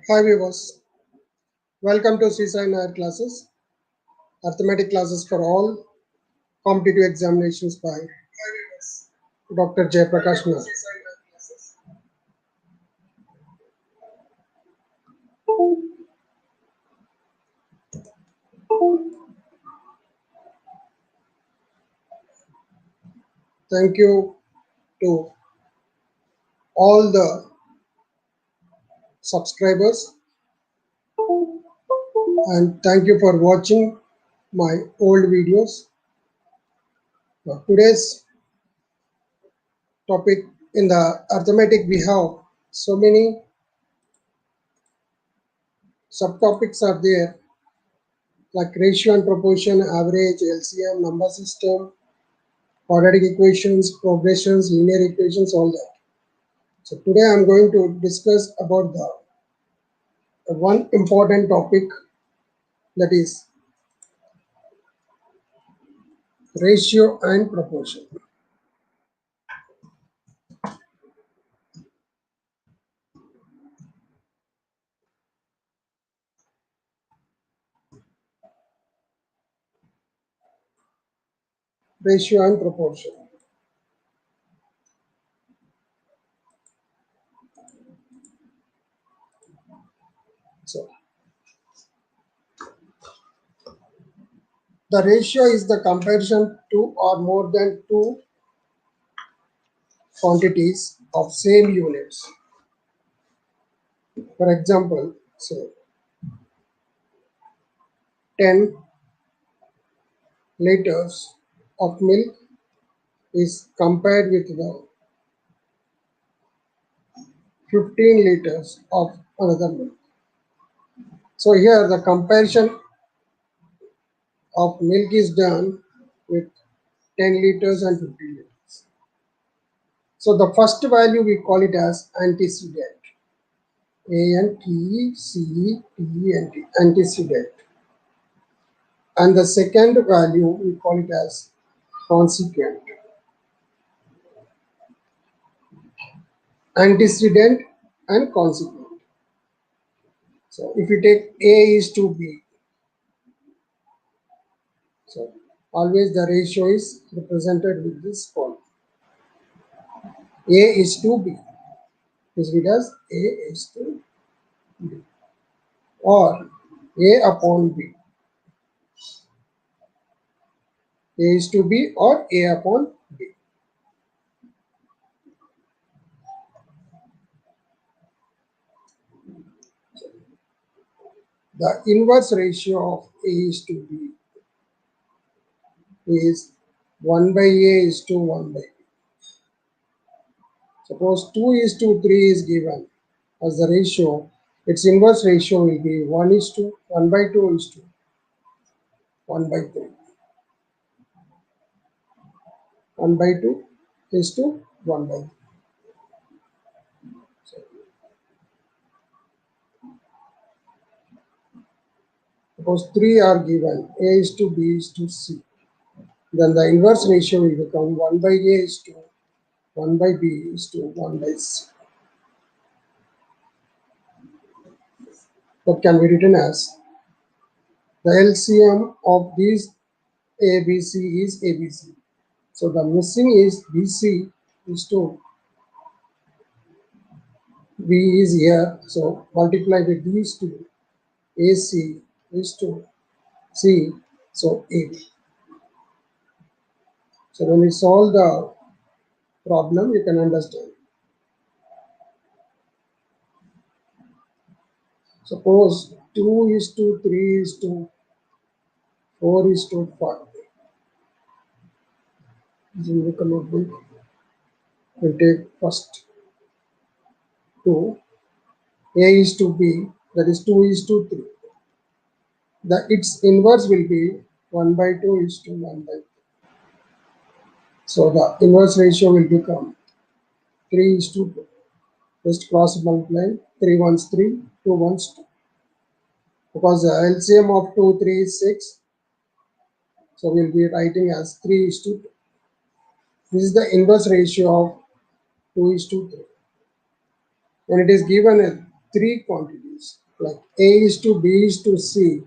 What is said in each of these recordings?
Hi viewers, welcome to C.Nair classes, arithmetic classes for all competitive examinations by Dr.J.P.Nair. Thank you to all the subscribers and thank you for watching my old videos. Today's topic in the arithmetic, we have so many subtopics are there like ratio and proportion, average, LCM, number system, quadratic equations, progressions, linear equations, all that. So today I am going to discuss about the one important topic, that is ratio and proportion. Ratio and proportion. So the ratio is the comparison two or more than two quantities of same units. For example, say 10 liters of milk is compared with the 15 liters of another milk. So here the comparison of milk is done with 10 liters and 50 liters. So the first value we call it as antecedent. A-N-T-E-C-E-T-E-N-T, antecedent. And the second value we call it as consequent. Antecedent and consequent. So if you take A is to B, so always the ratio is represented with this form. A is to B is written as A is to B, or A upon B. A is to B or A upon B. The inverse ratio of A is to B is 1 by A is to 1 by B. Suppose 2 is to 3 is given as the ratio, its inverse ratio will be 1 is to 1 by 2 is to 1 by 3. 1 by 2 is to 1 by 3. Suppose 3 are given, A is to B is to C. Then the inverse ratio will become 1 by A is to 1 by B is to 1 by C. That can be written as the LCM of these ABC is ABC. So the missing is BC is to B is here. So multiply with these two. AC is to C. So AB. So when we solve the problem, you can understand. Suppose 2 is to 3 is to 4 is to 5. We take first 2. A is to B, that is 2 is to 3. Its inverse will be 1 by 2 is to 1 by 3. So the inverse ratio will become 3 is to 2. Just cross multiply, 3 ones 3, 2 ones 2. Because the LCM of 2, 3 is 6. So we'll be writing as 3 is to 2. This is the inverse ratio of 2 is to 3. When it is given three quantities, like A is to B is to C,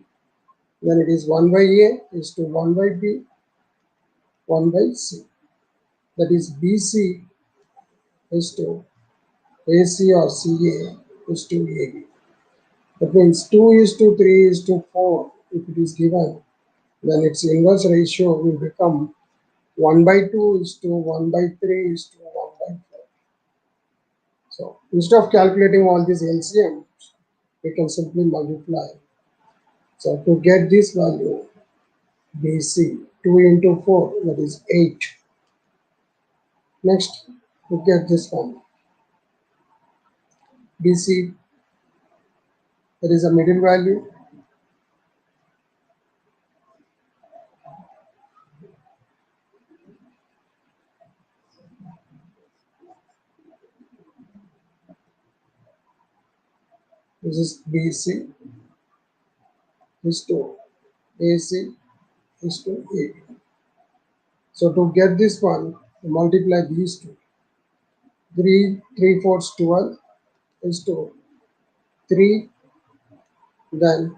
then it is 1 by A is to 1 by B, 1 by C. That is BC is to AC or CA is to AB. That means 2 is to 3 is to 4 if it is given, then its inverse ratio will become 1 by 2 is to 1 by 3 is to 1 by 4. So instead of calculating all these LCM, we can simply multiply. So to get this value, BC 2 into 4, that is 8. Next, to get this one, BC, that is a middle value. This is BC is to AC is to AB. So to get this one, multiply these two. 3 fourths 12 is to 3, then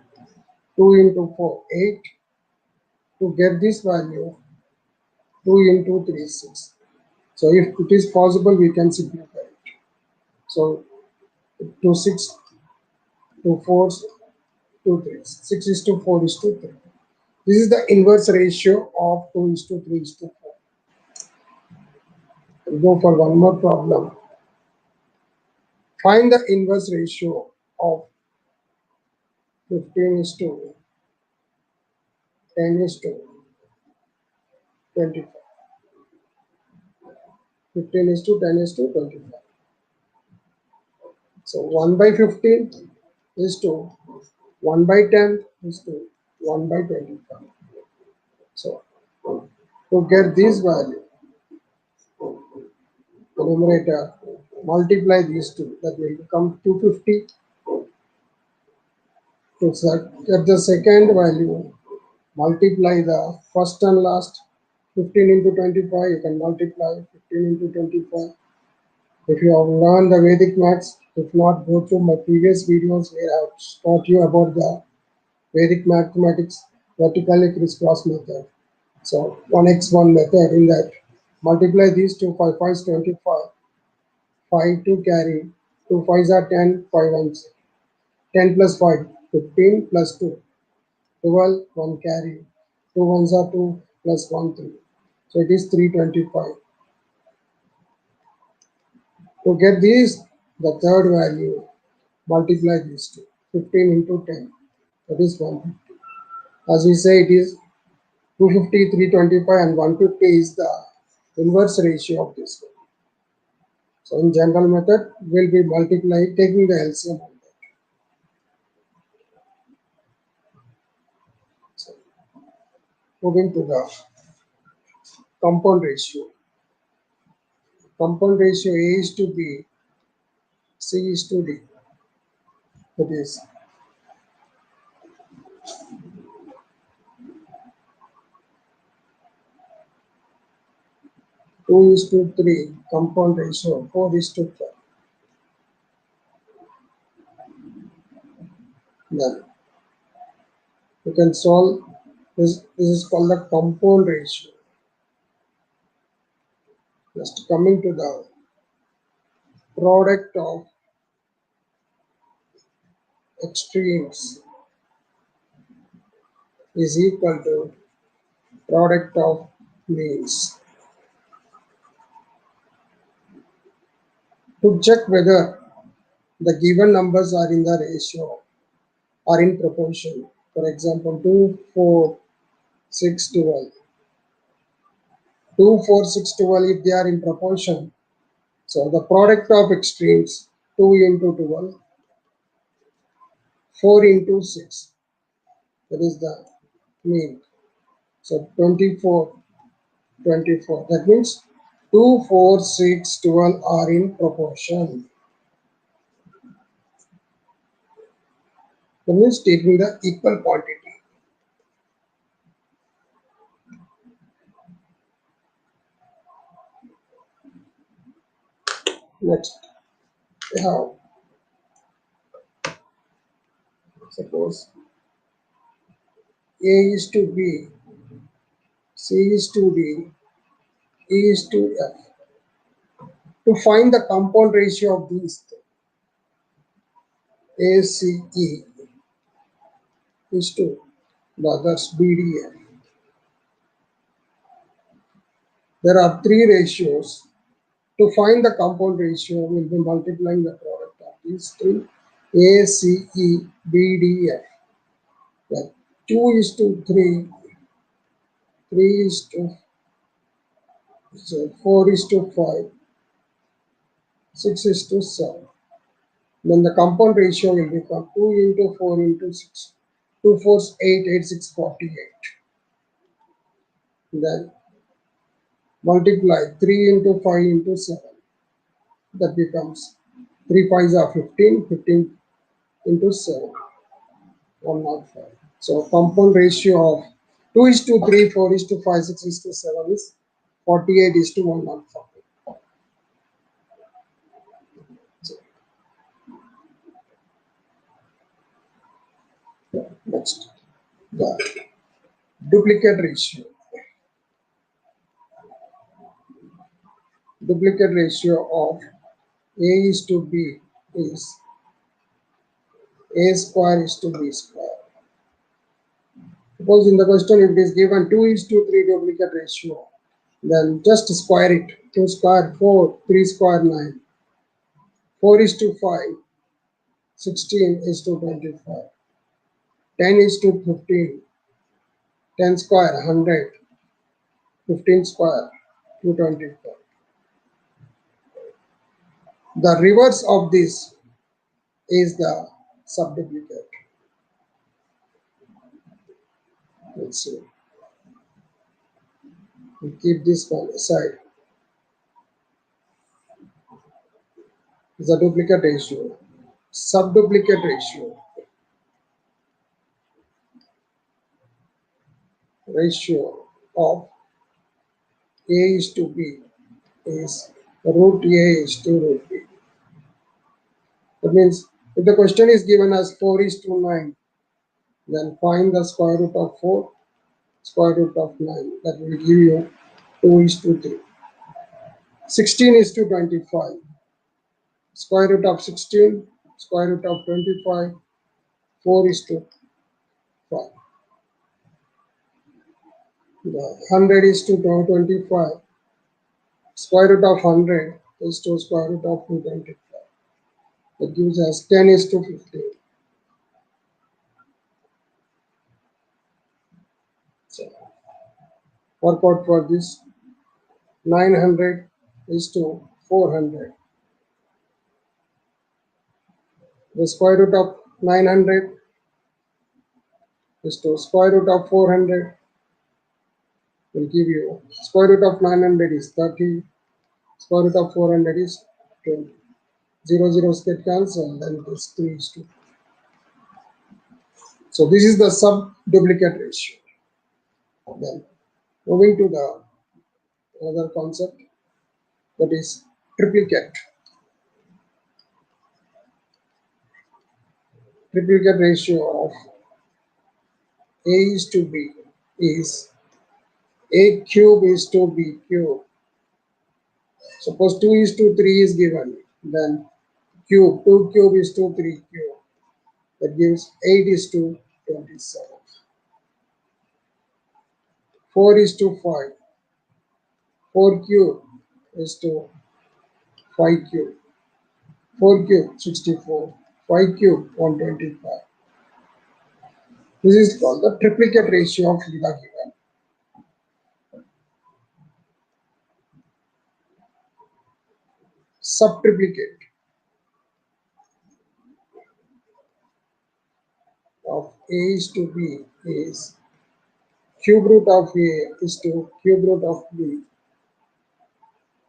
2 into 4, 8. To get this value, 2 into 3, 6. So if it is possible, we can simplify it. So 2, 6, 2 4s, 2 3s. 6 is to 4 is to 3. This is the inverse ratio of 2 is to 3 is to 4. We'll go for one more problem. Find the inverse ratio of 15 is to 10 is to 25. 15 is to 10 is to 25. So 1 by 15 is to 1 by 10 is to 1 by 25. So to get this value, the numerator, multiply these two, that will become 250. To get the second value, multiply the first and last. 15 into 25, you can multiply 15 into 25. If you have learned the Vedic maths, if not, go through my previous videos where I have taught you about the Vedic mathematics vertically crisscross method. So 1x1 method, in that multiply these two, 5 5 is 25, 5 to carry, 2 5s are 10, 5 ones 10 plus 5, 15 plus 2, 12, 1 carry, 2 ones are 2 plus 1 3. So it is 325. To get this, the third value, multiply these two, 15 into 10, that is 150. As we say, it is 250, 325 and 150 is the inverse ratio of this one. So in general method, we'll be multiplying, taking the LCM on that. So moving to the compound ratio. Compound ratio A is to B, C is to D. That is 2 is to 3, compound ratio 4 is to 5. Then you can solve this. This is called the compound ratio. Just coming to the product of extremes is equal to product of means. To check whether the given numbers are in the ratio or in proportion, for example 2 4 6 12, 2 4 6 12, if they are in proportion, so the product of extremes 2 into 12, 4 into 6, that is the mean. So 24 24, that means 2 4 6 12 are in proportion. That means taking the equal quantity. Next, we have Suppose A is to B, C is to D, E is to F. To find the compound ratio of these A, C, E is to the others B, D, F. There are three ratios. To find the compound ratio, we will be multiplying the product of these three A, C, E, B, D, F. Like 2 is to 3, 3 is to 4 is to 5, 6 is to 7. Then the compound ratio will become 2 into 4 into 6. 2 4s 8, 8 6 48. Then multiply 3 into 5 into 7. That becomes 3 5s are 15, 15 into 7, 105. So compound ratio of 2 is to 3, 4 is to 5, 6 is to 7 is 48 is to 105. Next, the duplicate ratio. Duplicate ratio of A is to B is A square is to B square. Suppose in the question if it is given 2 is to 3 duplicate ratio, then just square it. 2 square 4, 3 square 9, 4 is to 5, 16 is to 25, 10 is to 15, 10 square 100, 15 square 225. The reverse of this is the subduplicate. Let's see. We keep this one aside. The duplicate ratio. Subduplicate ratio. Ratio of A is to B is root A is to root B. That means if the question is given as 4 is to 9, then find the square root of 4, square root of 9. That will give you 2 is to 3. 16 is to 25. Square root of 16, square root of 25, 4 is to 5. The 100 is to 25. Square root of 100 is to square root of 225. That gives us 10 is to 15. So, work out for this. 900 is to 400. The square root of 900 is to square root of 400 will give you square root of 900 is 30, square root of 400 is 20. 0 zeros get cancelled, then it is 3 is to. So this is the subduplicate ratio. Then moving to the other concept, that is triplicate. Triplicate ratio of A is to B is A cube is to B cube. Suppose 2 is to 3 is given, then cube, 2 cube is to 3 cube. That gives 8 is to 27. 4 is to 5. 4 cube is to 5 cube. 4 cube 64. 5 cube 125. This is called the triplicate ratio of the given. Subtriplicate of A is to B is cube root of A is to cube root of B.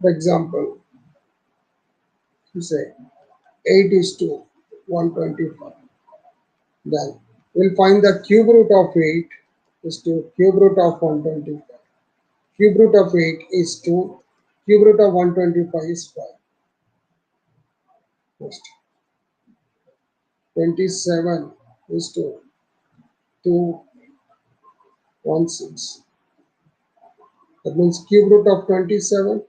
For example, you say 8 is to 125. Then we'll find the cube root of 8 is to cube root of 125. Cube root of 8 is to cube root of 125 is 5. Next, 27 is to 216. That means cube root of 27,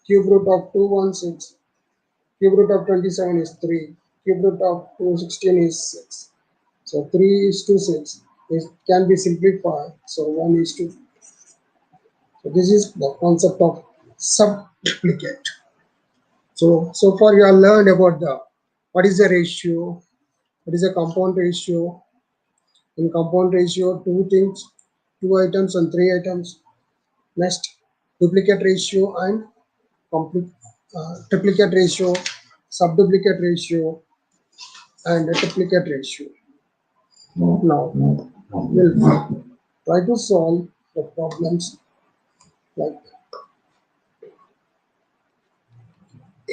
cube root of 216, cube root of 27 is 3, cube root of 216 is 6. So 3 is to 6. It can be simplified. So 1 is to. So this is the concept of subduplicate. So far you have learned about what is the ratio, what is a compound ratio. In compound ratio, two things, 2 items and 3 items. Next, duplicate ratio and triplicate ratio, subduplicate ratio, and triplicate ratio. Now, we'll try to solve the problems like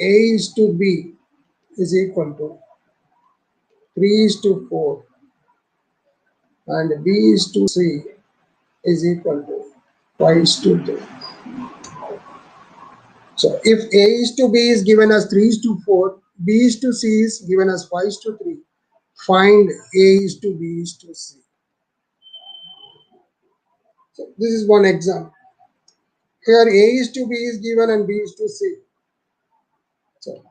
A is to B is equal to 3 is to 4 and B is to C is equal to 5 is to 3. So if A is to B is given as 3 is to 4, B is to C is given as 5 is to 3, find A is to B is to C. So this is one example. Here A is to B is given and B is to C. So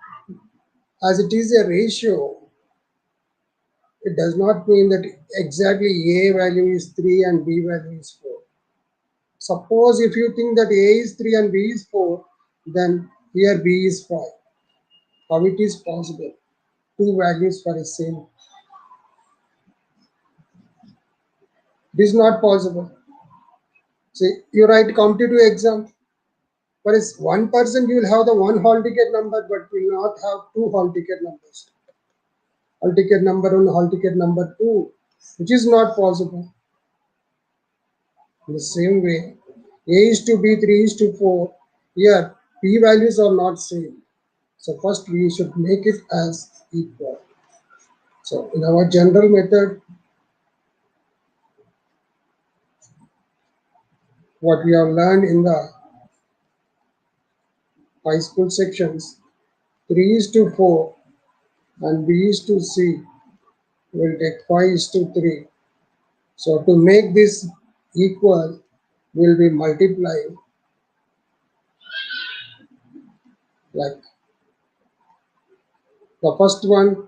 as it is a ratio, it does not mean that exactly A value is 3 and B value is 4. Suppose if you think that A is 3 and B is 4, then here B is 5. How it is possible? Two values for a same. It is not possible. See, you write competitive exam. For one person, you will have the one hall ticket number, but will not have two hall ticket numbers. Hall ticket number 1, hall ticket number 2, which is not possible. In the same way, A is to B, 3 is to 4. Here, P values are not same. So first we should make it as equal. So in our general method, what we have learned in the high school sections, 3 is to 4 and B is to C will take 5 is to 3. So to make this equal, will be multiplying like the first one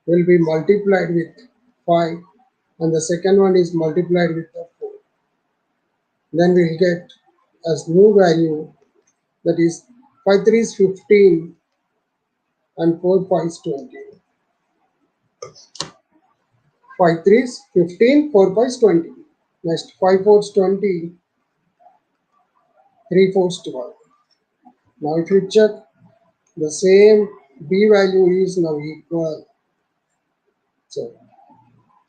will be multiplied with 5 and the second one is multiplied with the 4. Then we will get as new value, that is 5 3 is 15 and 4 5 is 20. 5 3 is 15, 4 5 is 20. Next 5 4 is 20, 3 4 is 12. Now if you check, the same B value is now equal. So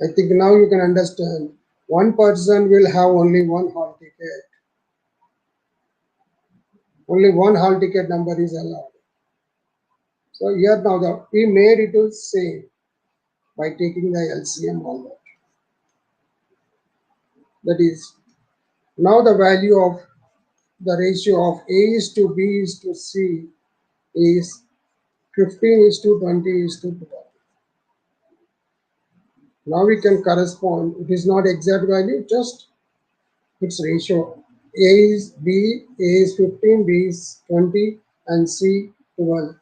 I think now you can understand, one person will have only one hall ticket. Only one hall ticket number is allowed. So here now we made it to same by taking the LCM on that. That is, now the value of the ratio of A is to B is to C is 15 is to 20 is to 12. Now we can correspond, it is not exact value, just its ratio. A is B, A is 15, B is 20 and C 12.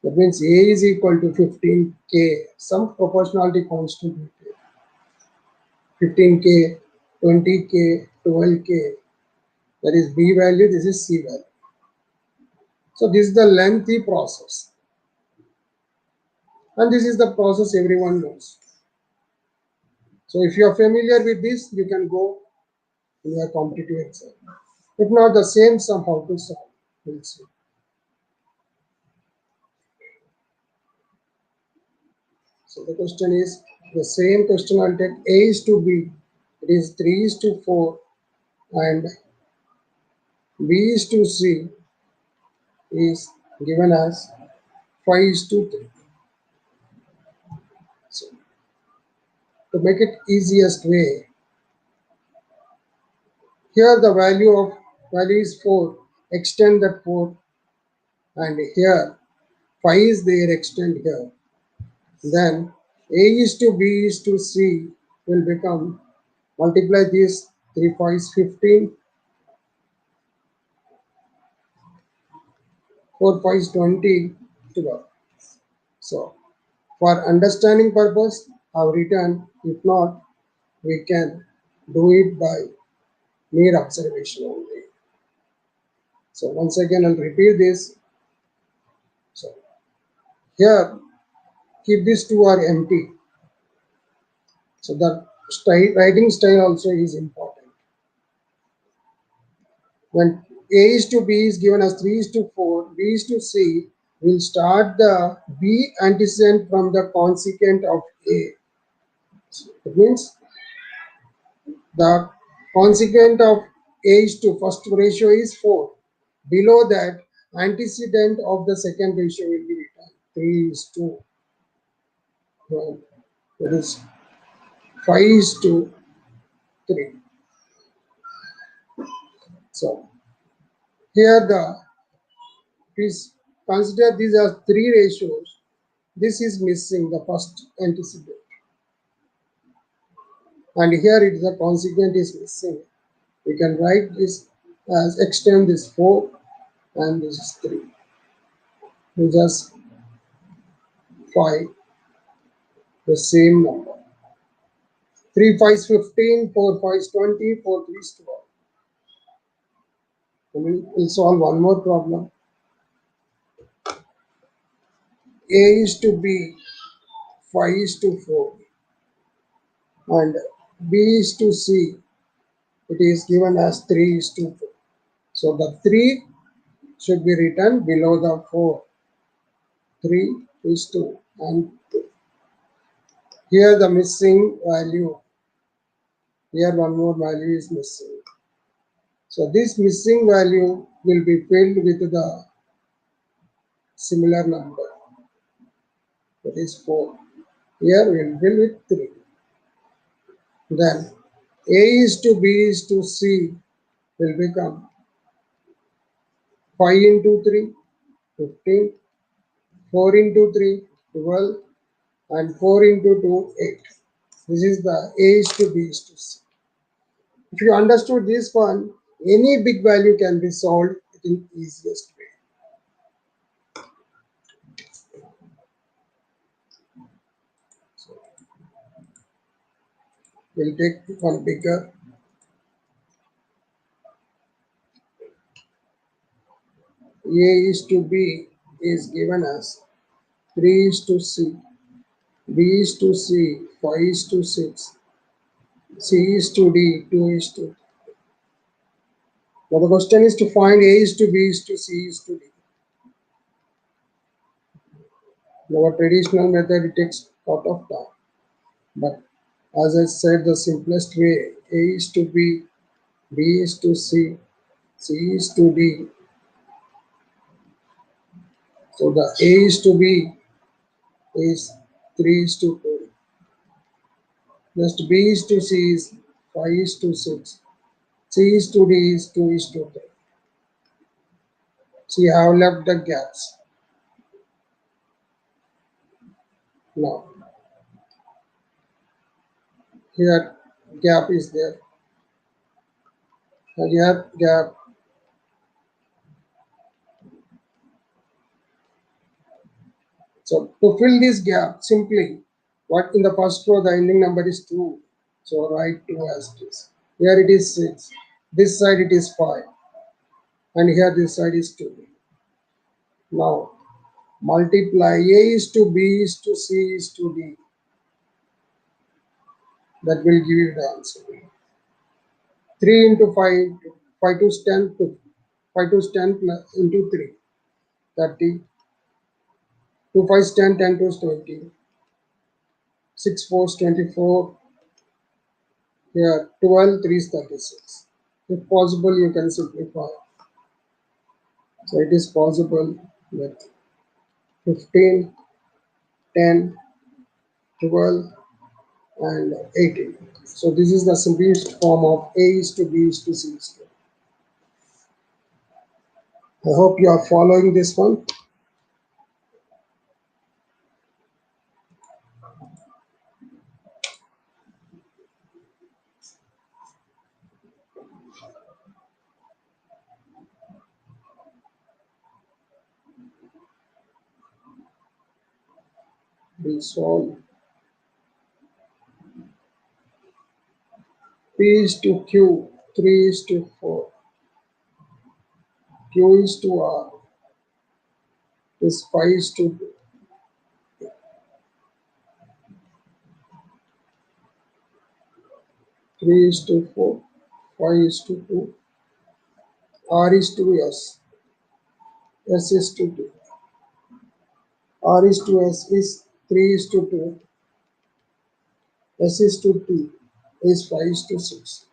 That means A is equal to 15K, some proportionality constant. 15K, 20K, 12K. That is B value, this is C value. So this is the lengthy process. And this is the process everyone knows. So if you are familiar with this, you can go in your competitive exam. If not, the same sum how to solve, we'll see. So the question is, the same question I'll take. A is to B, it is 3 is to 4 and B is to C is given as 5 is to 3. So to make it easiest way, here the value is 4, extend that 4 and here 5 is there, extend here. Then A is to B is to C will become, multiply this, 3 5 is 15, 4 5 is 20, 12. So for understanding purpose, I've written, if not, we can do it by mere observation only. So once again, I'll repeat this. So here, keep these two are empty. So the writing style also is important. When A is to B is given as 3 is to 4, B is to C, we'll start the B antecedent from the consequent of A. So it means the consequent of A is to first ratio is 4. Below that, antecedent of the second ratio will be written 3 is to 1. That is 5 is to 3. So here please consider these as 3 ratios. This is missing the first antecedent. And here it is the consequent is missing. We can write this as extend this 4 and this is 3. We just 5, the same number. 3 5 is 15, 4 5 is 20, 4 3 is 12. And we'll solve one more problem. A is to B, 5 is to 4. And B is to C, it is given as 3 is to 4. So the 3 should be written below the 4. 3 is 2 and 2. Here the missing value, here one more value is missing. So this missing value will be filled with the similar number, that is 4. Here we will fill with 3. Then A is to B is to C will become 5 into 3, 15, 4 into 3, 12, and 4 into 2, 8. This is the A is to B is to C. If you understood this one, any big value can be solved in easiest way. So we'll take one bigger. A is to B is given as 3 is to C, B is to C, 5 is to 6, C is to D, 2 is to. Now the question is to find A is to B is to C is to D. In our traditional method, it takes a lot of time. But as I said, the simplest way, A is to B, B is to C, C is to D. So the A is to B is 3 is to 4. Next B is to C is 5 is to 6. C is to D is 2 is to 3. See, I have left the gaps. Now, here gap is there. And here gap. So to fill this gap, simply, what in the first row, the ending number is 2. So write 2 as this. Here it is 6. This side it is 5. And here this side is 2. Now, multiply A is to B is to C is to D. That will give you the answer. 3 into 5, 5 to 10, 5 to 10 plus into 3, 30. 2 5 is 10, 10 to 20. 6 4 is 24. Here 12, 3 is 36. If possible, you can simplify. So it is possible that 15, 10, 12, and 18. So this is the simplest form of A is to B is to C is to. I hope you are following this one. We solve. P is to Q, 3 is to 4. Q is to R, is 5 is to 2. 3 is to 4, 5 is to 2. R is to S, S is to 2. R is to S is 3 is to 2. S is to T is 5 is to 6.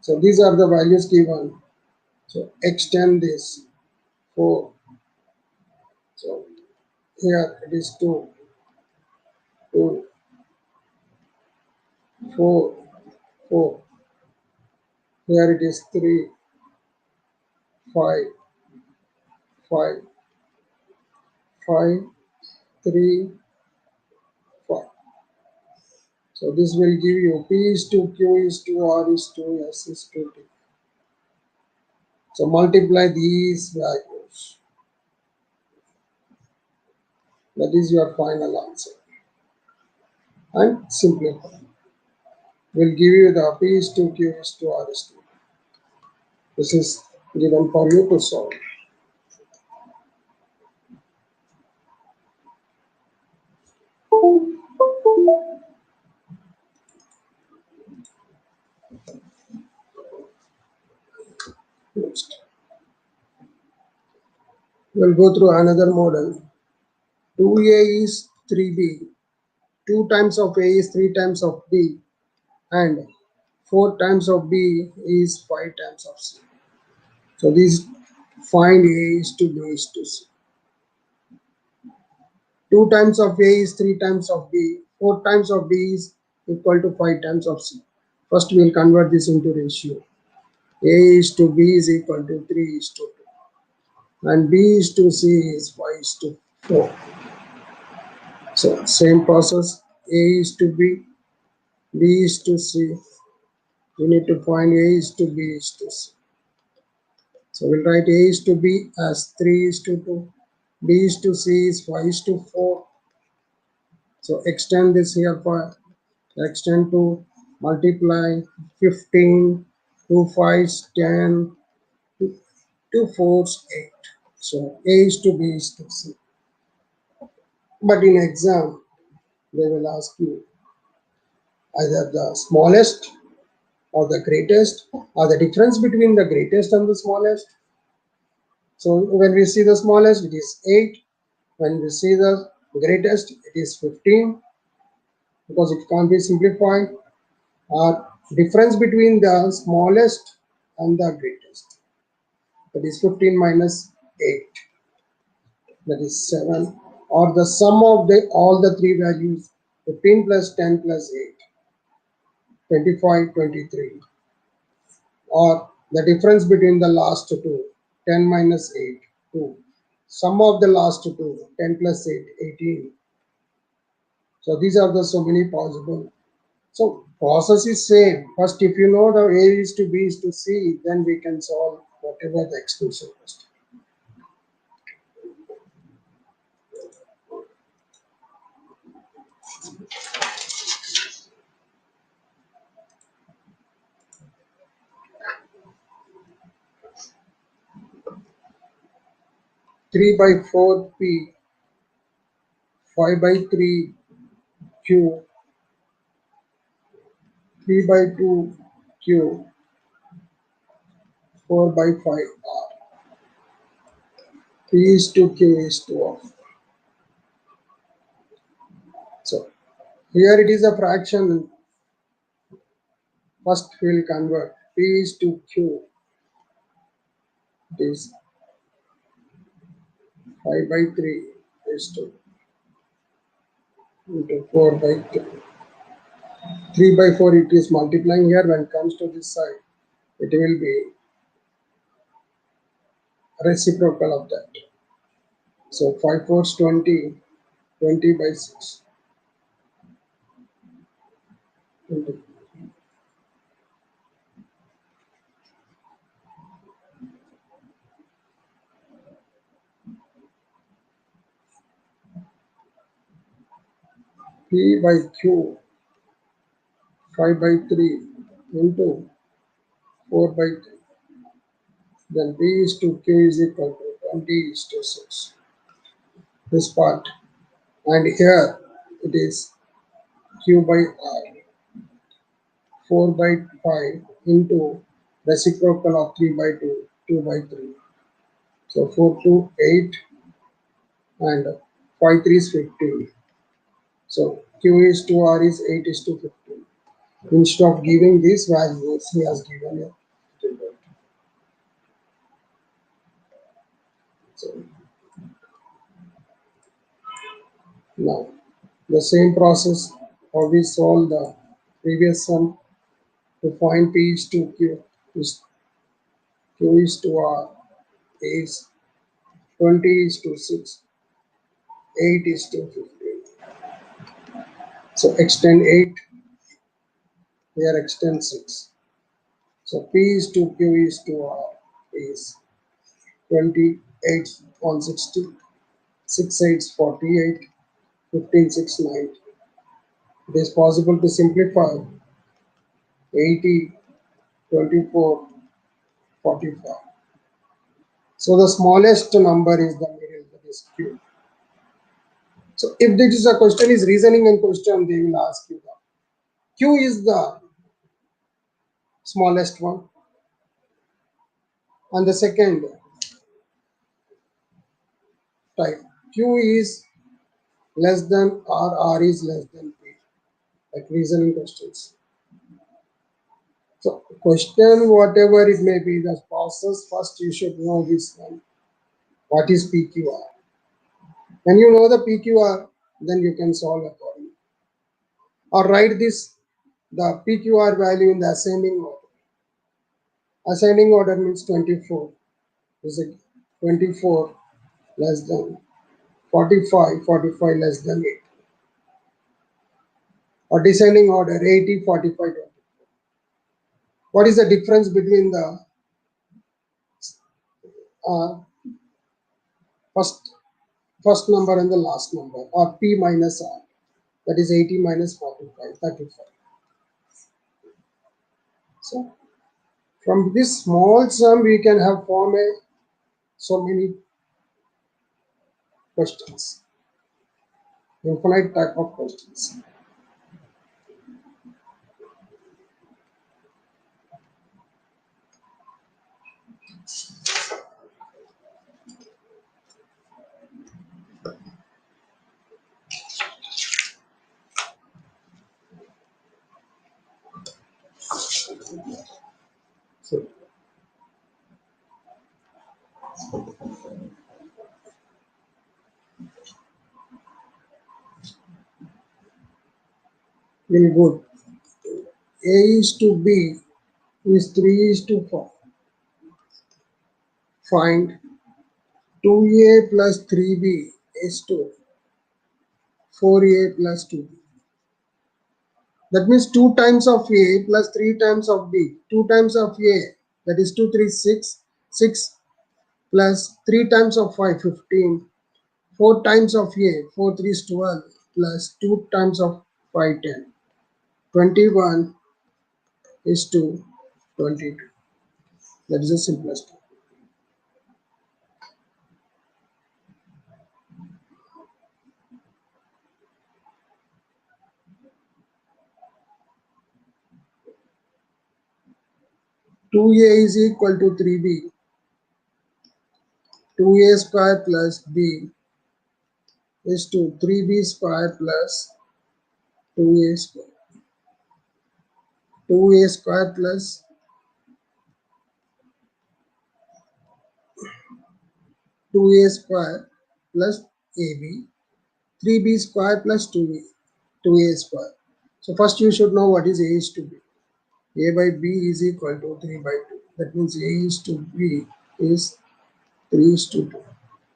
So these are the values given. So extend this 4. So here it is 2, 2, 4, 4. Here it is 3, 5, 5, 5, 3, 5. So this will give you P is to Q is to R is to S is to T. So multiply these values. That is your final answer. And simplify. Will give you the P is to Q is to R is to T. This is given for you to solve. Next. We'll go through another model. 2A is 3B. 2 times of A is 3 times of B. And 4 times of B is 5 times of C. So this find A is to B is to C. 2 times of A is 3 times of B. 4 times of B is equal to 5 times of C. First we will convert this into ratio. A is to B is equal to 3 is to 2. And B is to C is 5 is to 4. So same process. A is to B. B is to C. We need to find A is to B is to C. So we'll write A is to B as 3 is to 2. B is to C is 5 is to 4. So extend this here for extend to multiply 15, 2 5s 10, 2 4s 8. So A is to B is to C. But in exam, they will ask you either the smallest or the greatest or the difference between the greatest and the smallest. So when we see the smallest, it is 8. When we see the greatest, it is 15 because it can't be simplified. Or difference between the smallest and the greatest, that is 15 minus 8, that is 7. Or the sum of the all the three values, 15 plus 10 plus 8, 25, 23. Or the difference between the last two, 10 minus 8, 2. Sum of the last two, 10 plus 8, 18. So these are the so many possible. So process is same. First, if you know the A is to B is to C, then we can solve whatever the exclusion question. Three by four P, 5 by 3 Q, 3 by 2 Q, 4 by 5 R. P is to Q is to R. So here it is a fraction. First we will convert. P is to Q. It is 5 by 3 is to into 4 by 2. 3 by 4 it is multiplying here. When it comes to this side, it will be reciprocal of that. So 5 4s 20, 20 by 6. 20. P by Q 5 by 3 into 4 by 3. Then P is to Q is equal to 20 is to 6. This part. And here it is Q by R 4 by 5 into reciprocal of 3 by 2, 2 by 3. So 4 to 8 and 5 3 is 15. So Q is to R is 8 is to 15. Instead of giving these values, he has given a table. So now the same process how we solve the previous sum to find P is to Q is Q is to R is 20 is to 6, 8 is to 15. So extend 8, here extend 6. So P is to Q is to R is 28 on 60, 6 8 48, 15 6 9. It is possible to simplify 80, 24, 45. So the smallest number is the middle, that is Q. So if this is a question is reasoning and question, they will ask you that. Q is the smallest one. And the second type, Q is less than or R is less than P, like reasoning questions. So question, whatever it may be, the process, first you should know this one. What is PQR? When you know the PQR, then you can solve accordingly. Or write this, the PQR value in the ascending order. Ascending order means 24. Is it 24 less than 45, 45 less than 8. Or descending order 80, 45, 24. What is the difference between the uh, first number and the last number, or P minus R? That is 80 minus 45, 35. So from this small sum, we can have form a so many questions, infinite type of questions. So very good. A is to B is 3 is to 4. Find 2A plus 3B is to 4A plus 2B. That means 2 times of A plus 3 times of B. 2 times of A, that is 2, 3, 6. 6 plus 3 times of 5, 15. 4 times of A, 4, 3 is 12 plus 2 times of 5, 10. 21 is to 22. That is the simplest. 2A is equal to 3B. 2A square plus B is to 3B square plus 2A square. 2A square plus 2A square plus AB. 3B square plus 2A square. So first you should know what is A is to B. A by B is equal to 3 by 2. That means A is to B is 3 is to 2.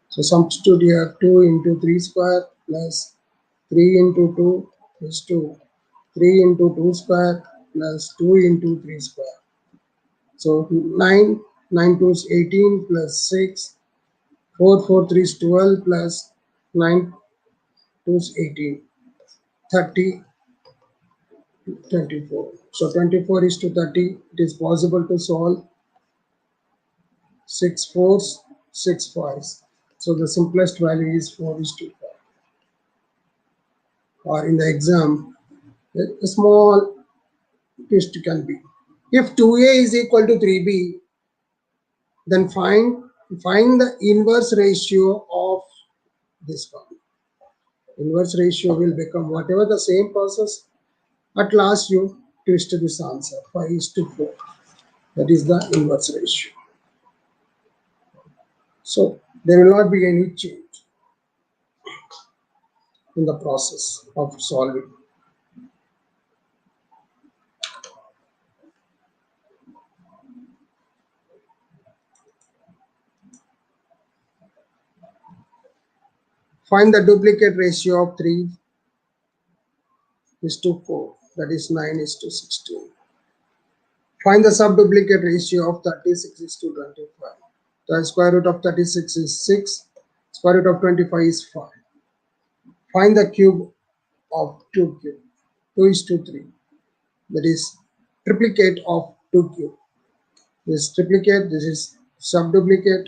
So substitute here 2 into 3 square plus 3 into 2 is 2. 3 into 2 square plus 2 into 3 square. So 9, 9 2 is 18 plus 6. 4 4 3 is 12 plus 9 2 is 18. 30, 24. So 24 is to 30. It is possible to solve 6 fours, 6 fives. So the simplest value is 4 is to 5. Or in the exam, a small twist can be. If 2a is equal to 3b, then find the inverse ratio of this one. Inverse ratio will become whatever the same process. At last you twist this answer, 5 is to 4. That is the inverse ratio. So there will not be any change in the process of solving. Find the duplicate ratio of 3 is to 4. That is 9 is to 16. Find the subduplicate ratio of 36 is to 25. The square root of 36 is 6. Square root of 25 is 5. Find the cube of 2 cube. 2 is to 3. That is triplicate of 2 cube. This is triplicate, this is subduplicate,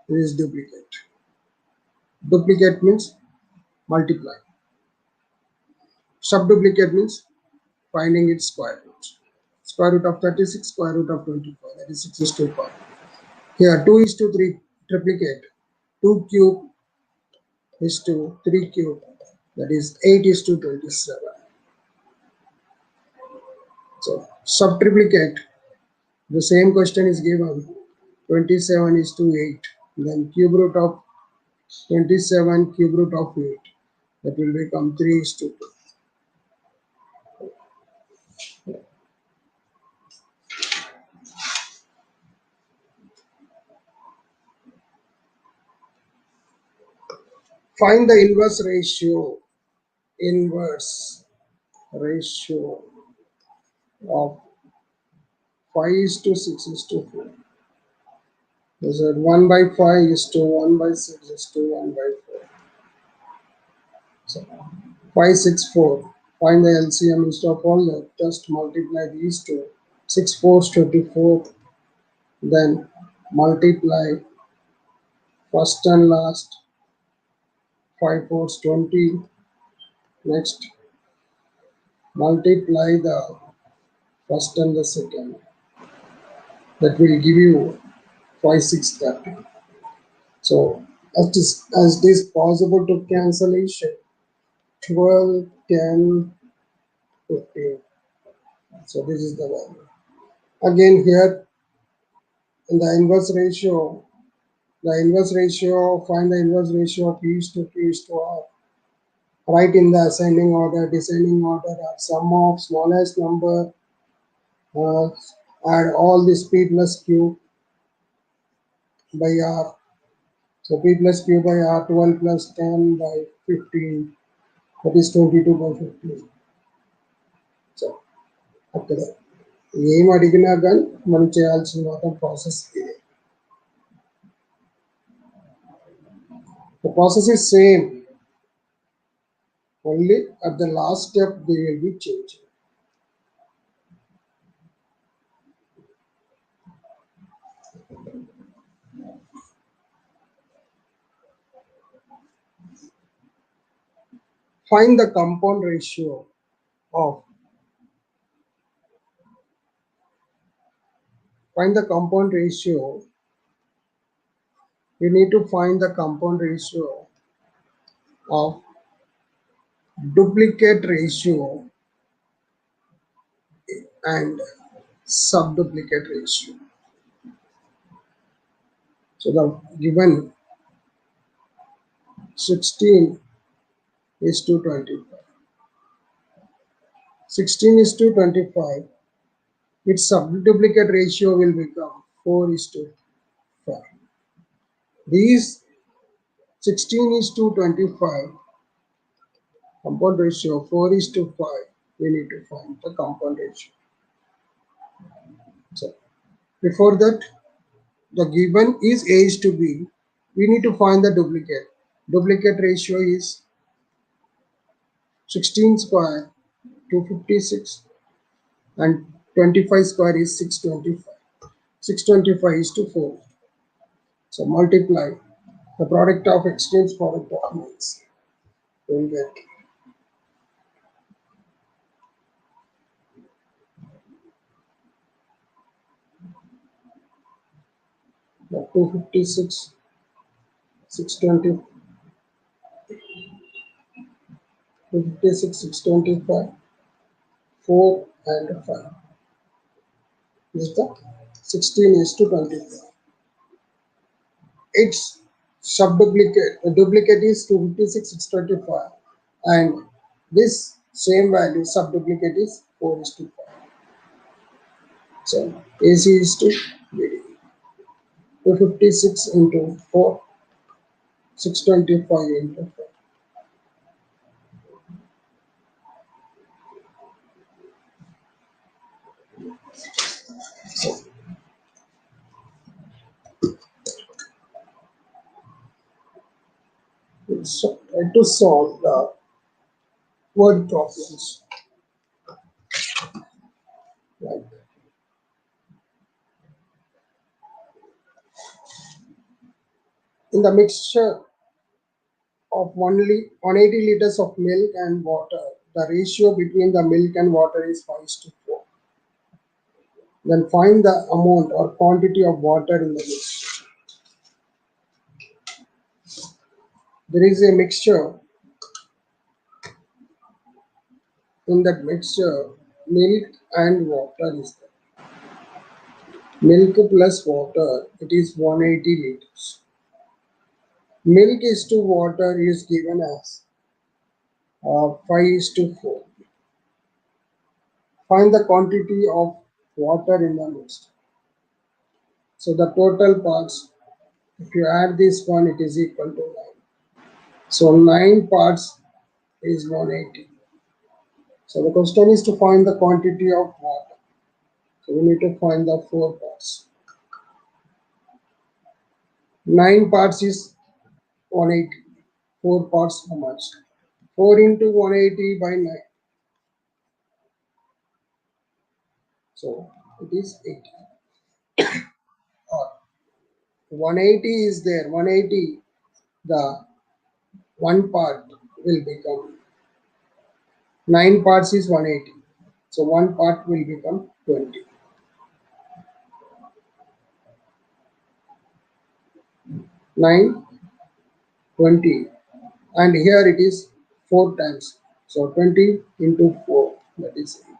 this is duplicate. Duplicate means multiply. Subduplicate means finding its square root. Square root of 36, square root of 25, that is 6 is to 5. Here 2 is to 3 triplicate. 2 cube is to 3 cube, that is 8 is to 27. So subtriplicate, the same question is given, 27 is to 8. Then cube root of 27, cube root of 8, that will become 3 is to 2. Find the inverse ratio of 5 is to 6 is to 4. Is that 1 by 5 is to 1 by 6 is to 1 by 4. So 5, 6, 4. Find the LCM instead of all that. Just multiply these two. 6 fours 24. Then multiply first and last. 5 fours 20. Next, multiply the first and the second. That will give you 5, 6, 30. So as it is possible to cancellation, 12, 10, 15. So this is the value. Again here in the inverse ratio, find the inverse ratio of P is to Q is to R. Write in the ascending order, descending order, or sum of smallest number, add all this P plus Q by R. So P plus Q by R, 12 plus 10 by 15, that is 22 by 15. So అక్కడ ఏం అడిగినా కానీ మనం చేయాల్సిన మాత్రం process ఇది. The process is same, only at the last step they will be changing. Find the compound ratio of you need to find the compound ratio of duplicate ratio and subduplicate ratio. So the given 16 is to 25. 16 is to 25. Its subduplicate ratio will become 4 is to 5. These 16 is to 25. Compound ratio 4 is to 5. We need to find the compound ratio. So before that, the given is A is to B. We need to find the duplicate. Duplicate ratio is 16 square 256 and 25 square is 625. 625 is to 4. So multiply the product of exchange product of means. You will get the 256, 620, 256, 625, 4 and 5. Is the 16 is to 25. Its subduplicate, the duplicate is 256, 625, and this same value subduplicate is 4 is to 5. So AC is to VD. 256 into 4, 625 into 4. So try to solve the word problems like in the mixture of 180 liters of milk and water, the ratio between the milk and water is 5 to 4. Then find the amount or quantity of water in the mixture. There is a mixture. In that mixture, milk and water is there. Milk plus water, it is 180 liters. Milk is to water is given as 5 is to 4. Find the quantity of water in the mixture. So the total parts, if you add this one, it is equal to 9. So 9 parts is 180. So the question is to find the quantity of water. So we need to find the 4 parts. 9 parts is 180. 4 parts how much? 4 into 180 by 9. So it is 80. Or 180 is there. 180, the one part will become 9 parts is 180. So one part will become 20. 9, 20. And here it is 4 times. So 20 into 4, that is 8.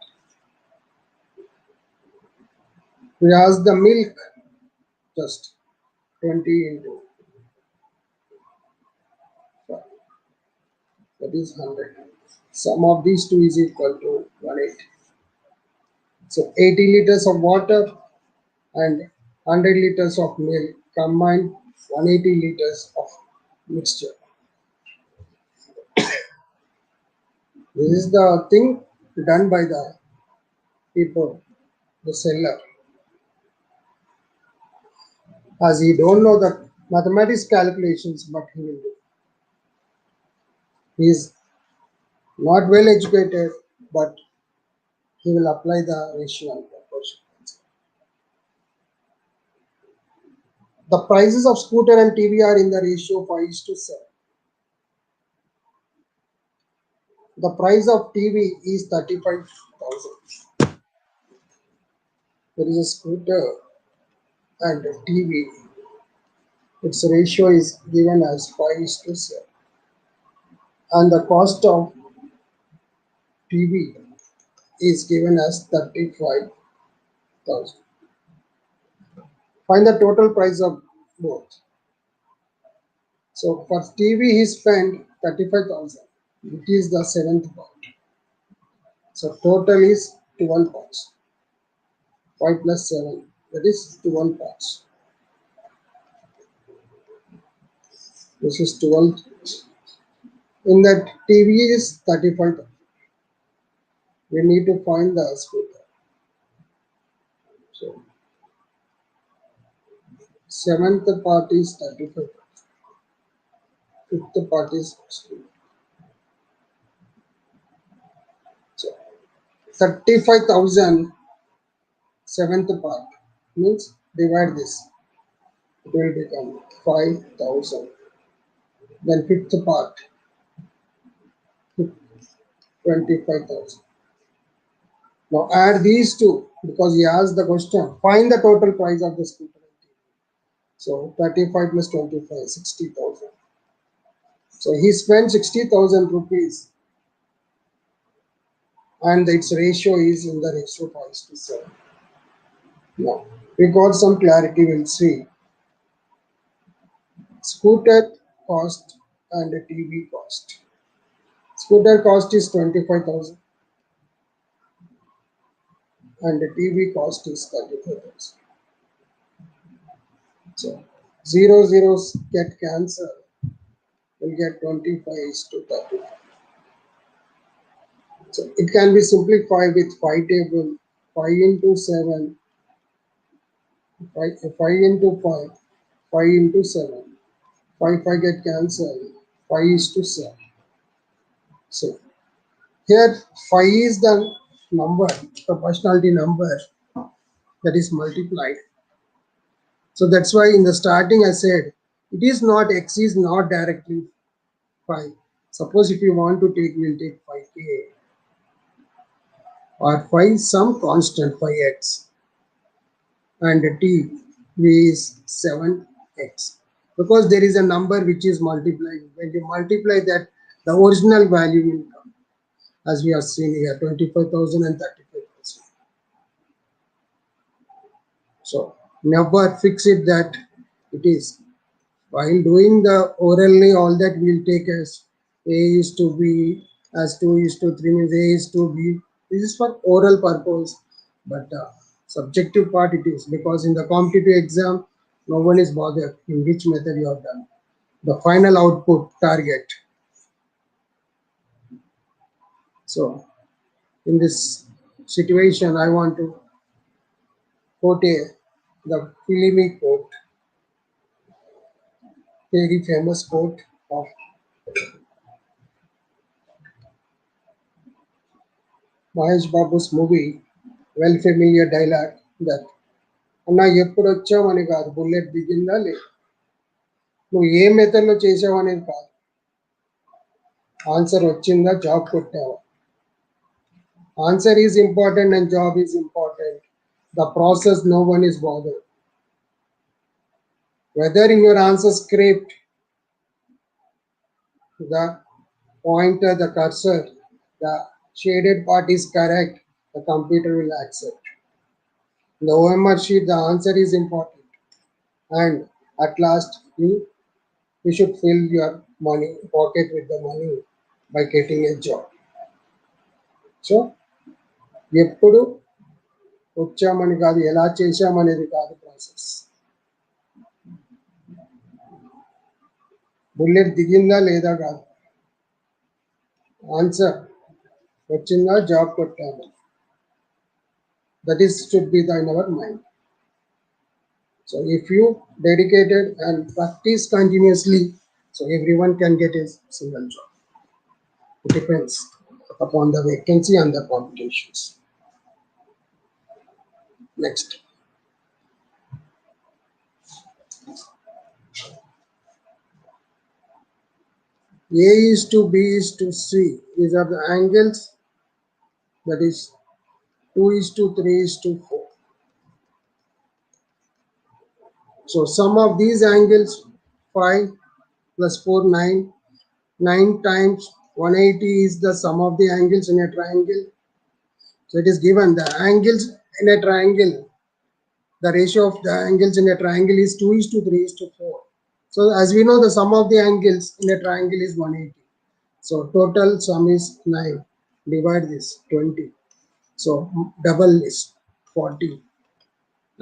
We ask the milk, just 20 into 5. That is 100. Sum of these two is equal to 180. So 80 liters of water and 100 liters of milk combined 180 liters of mixture. This is the thing done by the people, the seller. As he don't know the mathematics calculations, but he will do. He is not well educated, but he will apply the ratio and proportion. The prices of scooter and TV are in the ratio 5 to 7. The price of TV is 35,000. There is a scooter and a TV. Its ratio is given as 5 to 7. And the cost of TV is given as 35,000. Find the total price of both. So for TV he spent 35,000. It is the 7th part. So total is 12 parts. 5 plus 7, that is 12 parts. This is 12. In that TV is 35,000. We need to find the scooter. So 7th part is 35,000. 5th part is 16. 35,000 seventh part means divide this. It will become 5,000. Then fifth part 25,000. Now add these two because he asked the question. Find the total price of the scooter. So 35 plus 25, 60,000. So he spent 60,000 rupees and its ratio is in the ratio 5:7. Now we got some clarity, we'll see. Scooter cost and TV cost. Scooter cost is 25,000 and the TV cost is 35,000. So 0 zeros get cancelled. We'll get 25 is to 35. So it can be simplified with 5 table, 5 into 7, 5 into 5, 5 into 7. 5 get cancelled, 5 is to 7. So here 5 is the number, proportionality number that is multiplied. So that's why in the starting I said it is not x is not directly 5. Suppose if you want to take, we'll take 5k or 5 some constant 5x and t is 7x because there is a number which is multiplied. When you multiply that, the original value will come, as we have seen here, 25,000 and 35,000. So never fix it that it is. While doing the orally, all that we'll take as a is to b, as 2 is to 3 means a is to b. This is for oral purpose, but subjective part it is, because in the competitive exam no one is bothered in which method you have done. The final output target. So in this situation I want to quote the filmy quote, very famous quote of Mahesh Babu's movie, well familiar dialogue that అన్న ఎప్పుడు వచ్చావని కాదు, bullet దిగిందా లేదు, నువ్వు ఏ మెథడ్లో చేసావు అనేది కాదు, ఆన్సర్ వచ్చిందా, జాబ్ కొట్టావా. Answer is important and job is important. The process no one is bothered. Whether in your answer script the pointer, the cursor, the shaded part is correct, the computer will accept. In the OMR sheet the answer is important, and at last you should fill your money pocket with the money by getting a job. So ఎప్పుడు వచ్చామని కాదు, ఎలా చేశామనేది కాదు process. Bullet దిగిందా లేదా కాదు, answer వచ్చిందా, job కొట్టాము. That is should be in our mind. So if you dedicated and practice continuously, so everyone can get a single job. It depends upon the vacancy and the competitions. Next. A is to B is to C. These are the angles. That is 2 is to 3 is to 4. So sum of these angles 5 plus 4 9. 9 times 180 is the sum of the angles in a triangle. So it is given the angles in a triangle. The ratio of the angles in a triangle is 2 is to 3 is to 4. So as we know, the sum of the angles in a triangle is 180. So total sum is 9. Divide this 20. So double is 40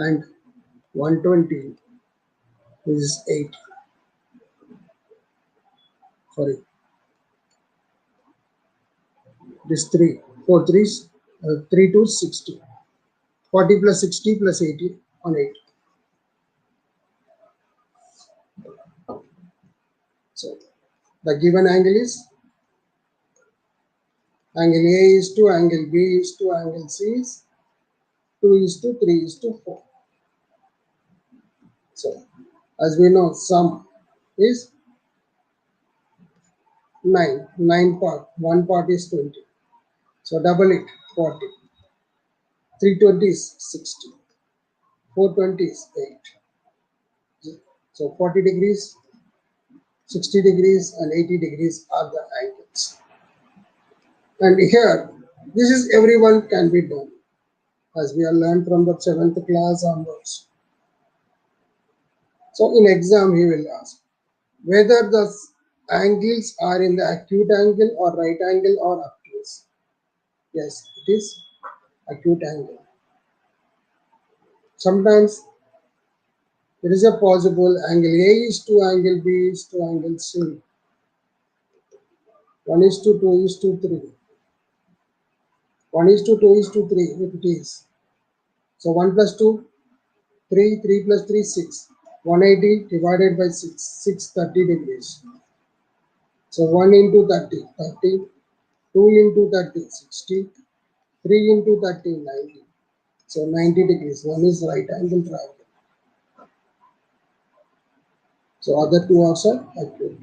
and 120 is 8. Sorry, this 3. 4 3s, 3 to 60. 40 plus 60 plus 80 on 8. So the given angle is Angle A is to angle B is to angle C is 2 is to 3 is to 4. So, as we know, sum is 9. 9 part. 1 part is 20. So, double it, 40. 320 is 60. 420 is 8. So, 40 degrees, 60 degrees and 80 degrees are the angles. And here, this is everyone can be done, as we have learned from the 7th class onwards. So, in exam, he will ask whether the angles are in the acute angle or right angle or obtuse. Yes, it is acute angle. Sometimes there is a possible angle A is to angle B is to angle C. 1 is to 2 is to 3. 1 is to 2 is to 3 if it is. So 1 plus 2, 3, 3 plus 3, 6. 180 divided by 6, 630 degrees. So 1 into 30, 30. 2 into 30, 60. 3 into 30, 90. So 90 degrees. One is right angle triangle. So other two also acute.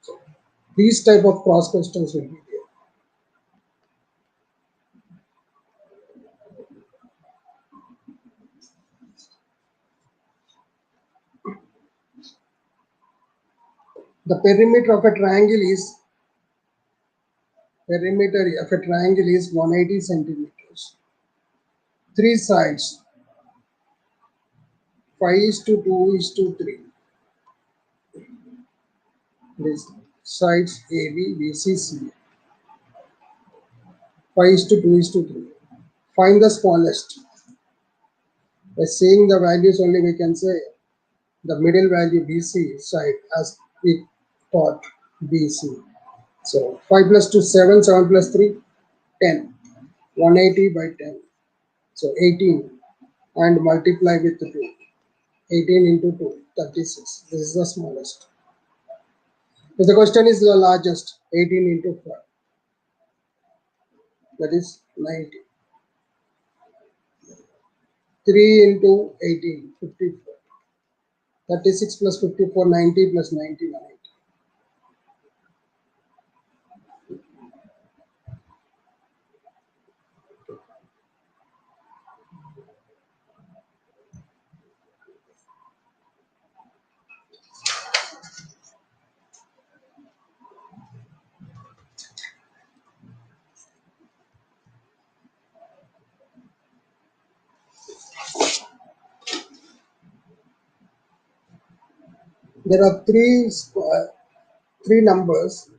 So these type of cross questions will be there. The perimeter of a triangle is 180 centimeters. 3 sides, 5 is to 2 is to 3. These sides AB, BC, CA. 5 is to 2 is to 3. Find the smallest. By saying the values only we can say the middle value BC side as we taught BC. So 5 plus 2, 7, 7 plus 3, 10. 180 by 10. So 18 and multiply with 2. 18 into 2, 36. This is the smallest. If the question is the largest, 18 into 5. That is 90. 3 into 18, 54. 36 plus 54, 90 plus 90, 180. There are three numbers.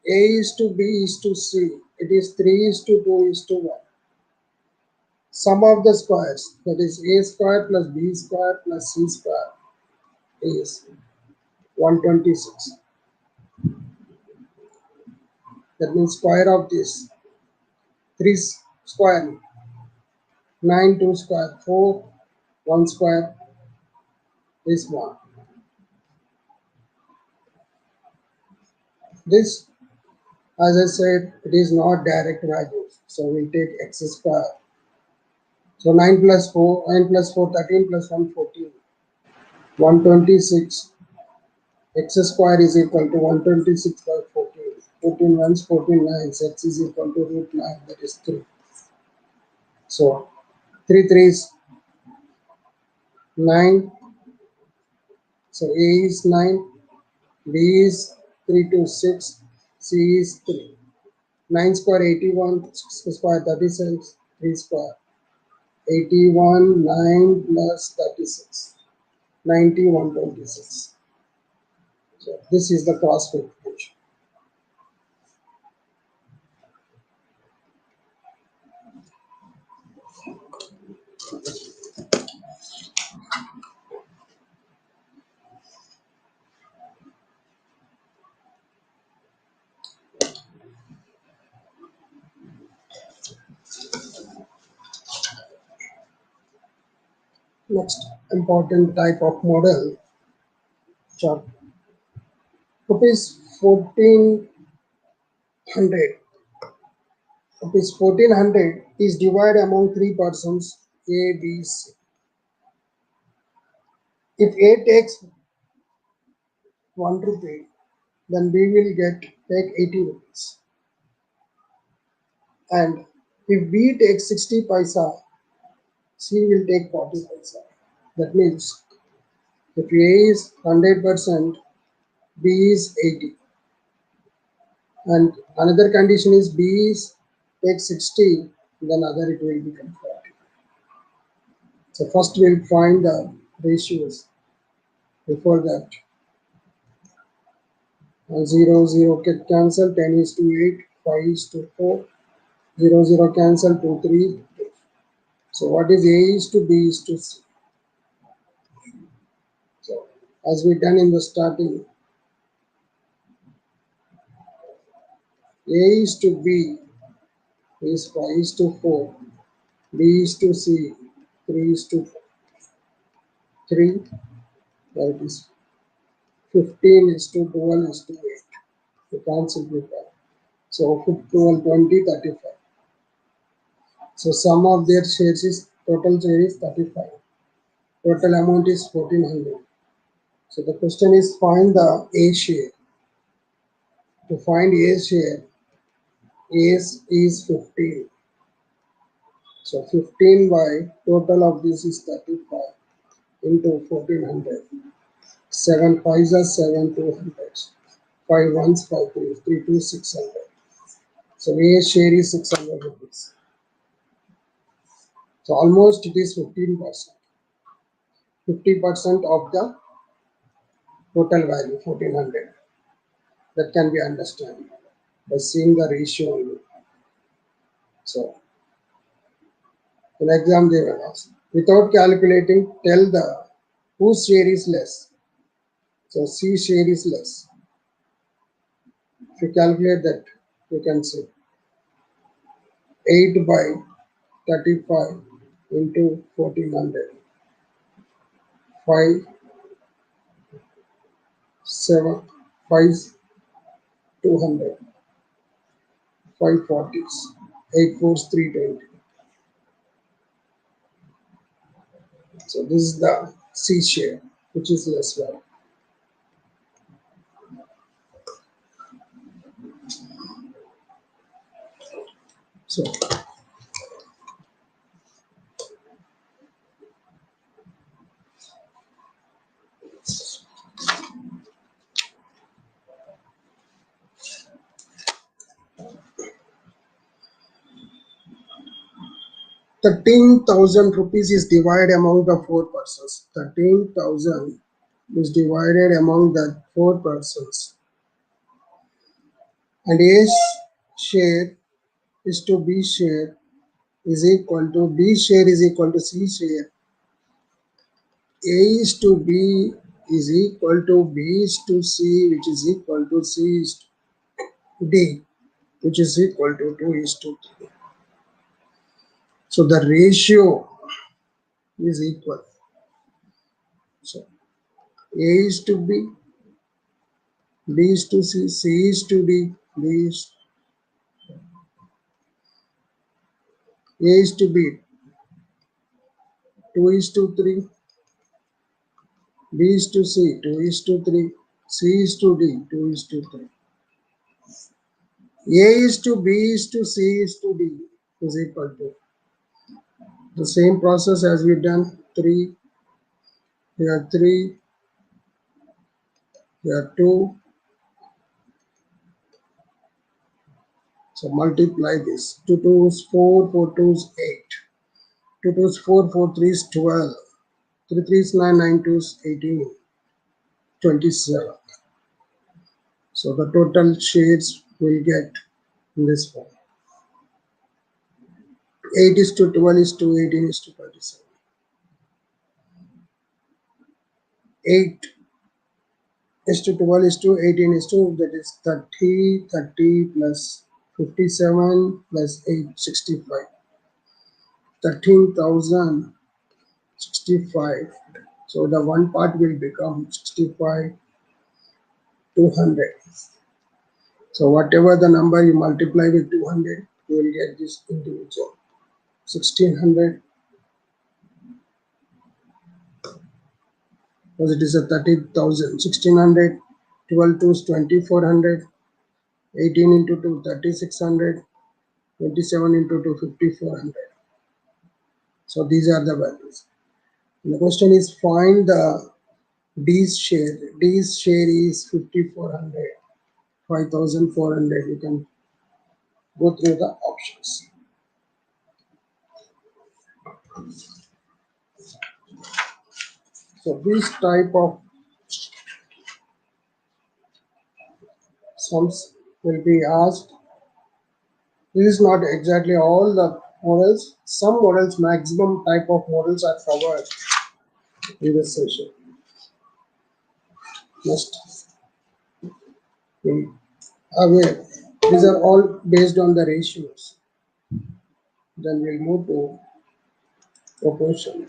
A is to B is to C. It is 3 is to 2 is to 1. Sum of the squares, that is A square plus B square plus C square, is 126. That means square of this 3 square, 9, 2 square, 4, 1 square is 1. This, as I said, it is not direct values. So we take x square. So 9 plus 4, 9 plus 4, 13 plus 1, 14. 126. X square is equal to 126 by 14. 14 ones, 14 nines. X is equal to root 9, that is 3. So 3 3s 9. So A is 9, B is 3 to 6, C is 3. 9 square 81, 6 square 36, 3 square 81, 9 plus 36, 90, 126. So this is the Crossfade equation. Next important type of model, chart. Rupees 14 100. Rupees 1400 is divided among three persons A, B, C. If A takes 1 rupee, then B will take 80 rupees. And if B takes 60 paisa, C will take 40 paisa. That means if A is 100%, B is 80. And another condition is B is takes 60, then other it will become 40. So first we'll find the ratios. Before that, 0, 0 get cancel, 10 is to 8, 5 is to 4, 0, 0 cancel, 2, 3. So what is A is to B is to C. So as we done in the starting, A is to B is 5 is to 4, B is to C, 3 is to 3, that is 15 is to 12 is to 8. You can't simplify. So 12, 20, 35. So sum of their shares is, total share is 35. Total amount is 1400. So the question is find the A share. To find A share, A is 15. So 15 by total of this is 35 into 1400. 7 5s are 7 200s. 5 1s 5 3 3 2 600. So A share is 600 rupees. So almost it is 15%. 50% of the total value 1400. That can be understood by seeing the ratio only. So in exam they will ask, without calculating, tell the whose share is less. So C share is less. If you calculate that, you can see 8 by 35 into 1400. 5 7 5 200. 5 40s. 8 4s 320. So this is the C share, which is less value. So 13,000 rupees is divided among the four persons. 13,000 is divided among the four persons. And A's share is to B share is equal to B share is equal to C share. A is to B is equal to B is to C, which is equal to C is to D, which is equal to 2 is to 3. So the ratio is equal. So A is to B, B is to C, C is to D, A is to B, 2 is to 3, B is to C, 2 is to 3, C is to D, 2 is to 3. A is to B is to C is to D is equal to the same process as we done 3, here 3, here 2. So multiply this. 2 2s 4, 4 2s 8. 2 2s 4, 4 3s 12. 3 3s 9, 9 2s 18. 27. So the total shares will get in this form. 8 is to 12 is to 18 is to 27. 8 is to 12 is to 18 is to, that is 30, 30 plus 57 plus 8, 65. 13,065. So the one part will become 65, 200. So whatever the number you multiply with 200, you will get this individual. 1600, because it is a 30,000. 1600, 12 to 2400, 18 into 2, 3600, 27 into 2, 5400. So these are the values. And the question is find the D's share. D's share is 5400, 5400. You can go through the options. So this type of sums will be asked. This is not exactly all the models. Some models, maximum type of models are covered in this session. Just be aware. These are all based on the ratios. Then we'll move to proportion.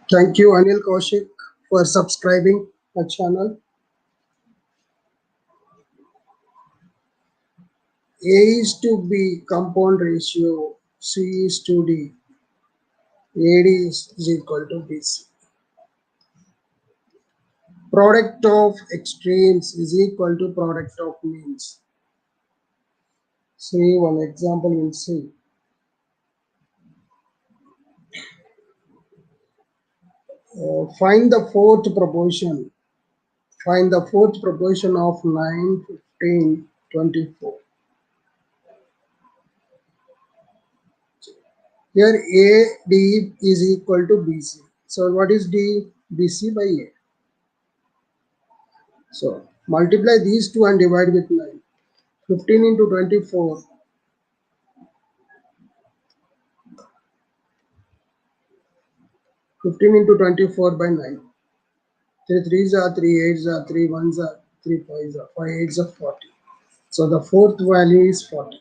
Thank you, Anil Kaushik, for subscribing the channel. A is to B compound ratio, C is to D, AD is equal to BC. Product of extremes is equal to product of means. See one example in C. Find the fourth proportion. Find the fourth proportion of 9, 15, 24. Here AD is equal to BC. So what is D? BC by A. So multiply these two and divide with 9. 15 into 24. 15 into 24 by 9. 3 3s are 3 8s are 3 1s are 3 5s are 5 8s are 40. So the fourth value is 40.